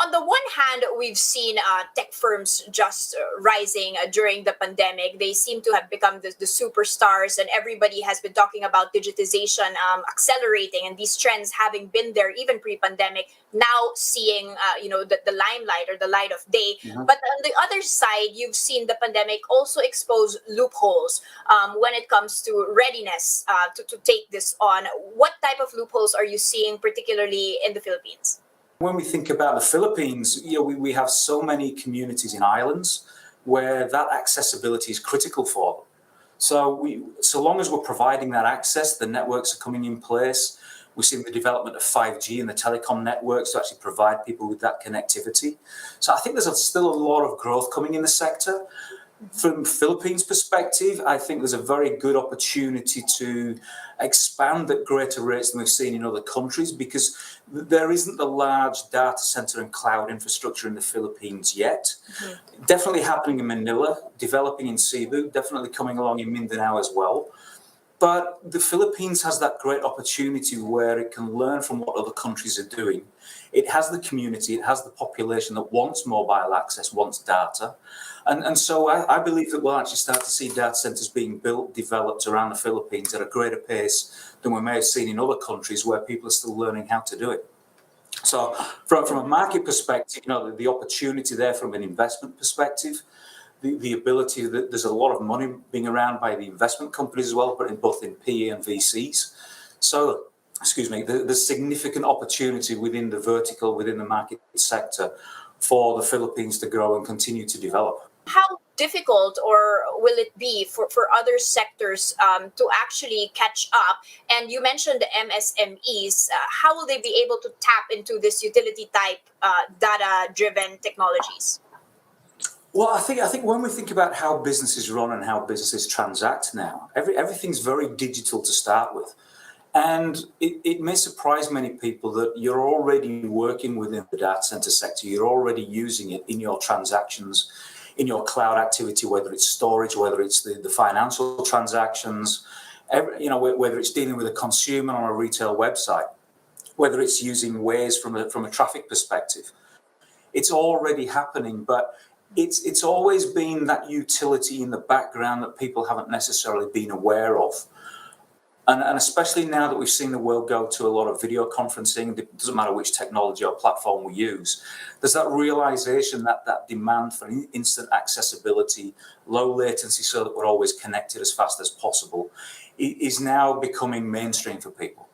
on the one hand, we've seen tech firms just rising during the pandemic. They seem to have become the superstars, and everybody has been talking about digitization accelerating, and these trends having been there even pre-pandemic, now seeing the limelight or the light of day. Mhm. But on the other side, you've seen the pandemic also expose loopholes when it comes to readiness to take this on. What type of loopholes are you seeing, particularly in the Philippines? When we think about the Philippines, we have so many communities in islands where that accessibility is critical for them. So long as we're providing that access, the networks are coming in place. We've seen the development of 5G and the telecom networks to actually provide people with that connectivity. So I think there's still a lot of growth coming in the sector. From Philippines' perspective, I think there's a very good opportunity to expand at greater rates than we've seen in other countries, because there isn't the large data center and cloud infrastructure in the Philippines yet. Mm-hmm. Definitely happening in Manila, developing in Cebu, definitely coming along in Mindanao as well. But the Philippines has that great opportunity where it can learn from what other countries are doing. It has the community, it has the population that wants mobile access, wants data. And so I believe that we'll actually start to see data centers being built, developed around the Philippines at a greater pace than we may have seen in other countries where people are still learning how to do it. So from a market perspective, the opportunity there from an investment perspective, the ability that there's a lot of money being around by the investment companies as well, but both in PE and VCs. So, there's significant opportunity within the vertical, within the market sector for the Philippines to grow and continue to develop. How difficult or will it be for other sectors to actually catch up? And you mentioned the MSMEs. How will they be able to tap into this utility type data-driven technologies? Well, I think when we think about how businesses run and how businesses transact now, everything's very digital to start with. And it may surprise many people that you're already working within the data center sector. You're already using it in your transactions, in your cloud activity, whether it's storage, whether it's the financial transactions, whether it's dealing with a consumer on a retail website, whether it's using Waze from a traffic perspective. It's already happening, but it's always been that utility in the background that people haven't necessarily been aware of. And especially now that we've seen the world go to a lot of video conferencing, it doesn't matter which technology or platform we use, there's that realization that demand for instant accessibility, low latency so that we're always connected as fast as possible, is now becoming mainstream for people.